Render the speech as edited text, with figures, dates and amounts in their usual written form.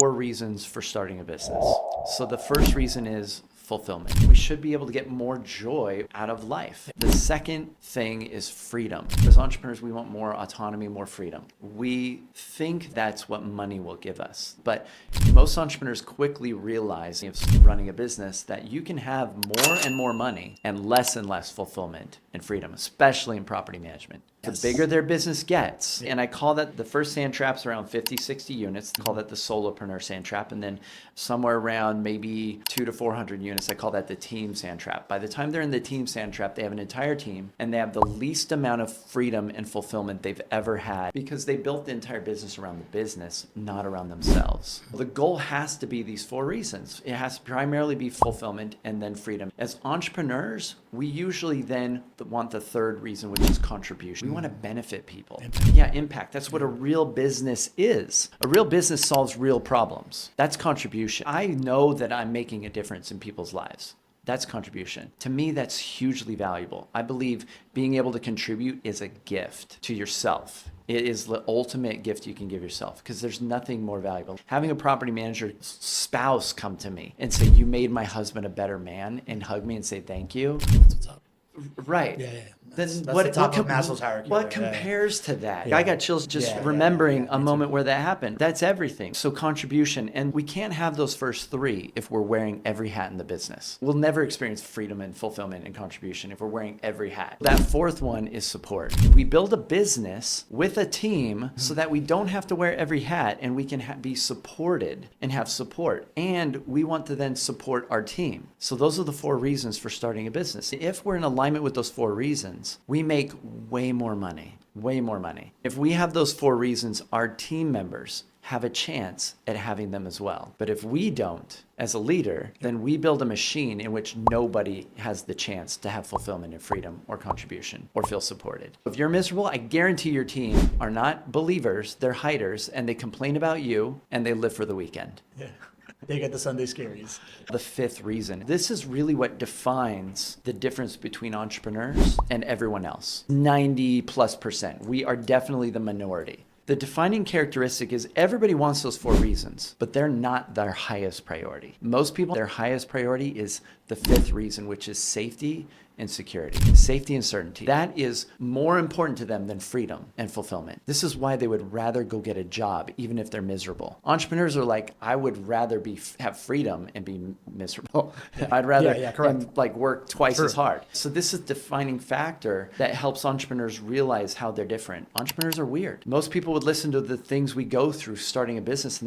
4 reasons for starting a business. So the first reason is fulfillment. We should be able to get more joy out of life. The second thing is freedom. As entrepreneurs, we want more autonomy, more freedom. We think that's what money will give us. But most entrepreneurs quickly realize, if running a business, that you can have more and more money and less fulfillment and freedom, especially in property management. Yes. The bigger their business gets, and I call that, the first sand trap's around 50, 60 units. I call that the solopreneur sand trap. And then somewhere around maybe 200 to 400 units, I call that the team sand trap. By the time they're in the team sand trap, they have an entire team and they have the least amount of freedom and fulfillment they've ever had because they built the entire business around the business, not around themselves. The goal has to be these 4 reasons. It has to primarily be fulfillment and then freedom. As entrepreneurs, we usually then want the third reason, which is contribution. We want to benefit people. Impact. That's what a real business is. A real business solves real problems. That's contribution. I know that I'm making a difference in people's lives. That's contribution. To me, that's hugely valuable. I believe being able to contribute is a gift to yourself. It is the ultimate gift you can give yourself because there's nothing more valuable. Having a property manager spouse come to me and say, "You made my husband a better man," and hug me and say thank you. That's what's up. Right. Yeah. That's the top of Maslow's hierarchy. What right? compares to that? Yeah. I got chills just remembering a moment where that happened. That's everything. So contribution, and we can't have those first 3 if we're wearing every hat in the business. We'll never experience freedom and fulfillment and contribution if we're wearing every hat. That 4th one is support. We build a business with a team so that we don't have to wear every hat and we can be supported and have support. And we want to then support our team. So those are the 4 reasons for starting a business. If we're in alignment with those 4 reasons, we make way more money. If we have those 4 reasons, our team members have a chance at having them as well. But if we don't, as a leader, then we build a machine in which nobody has the chance to have fulfillment and freedom or contribution or feel supported. If you're miserable, I guarantee your team are not believers, they're hiders, and they complain about you and they live for the weekend. Yeah. They get the Sunday scaries. The 5th reason. This is really what defines the difference between entrepreneurs and everyone else. 90+%. We are definitely the minority. The defining characteristic is everybody wants those 4 reasons, but they're not their highest priority. Most people, their highest priority is the 5th reason, which is safety and security. Safety and certainty. That is more important to them than freedom and fulfillment. This is why they would rather go get a job, even if they're miserable. Entrepreneurs are like, I would rather have freedom and be miserable. I'd rather work twice as hard. So this is a defining factor that helps entrepreneurs realize how they're different. Entrepreneurs are weird. Most people would listen to the things we go through starting a business and they would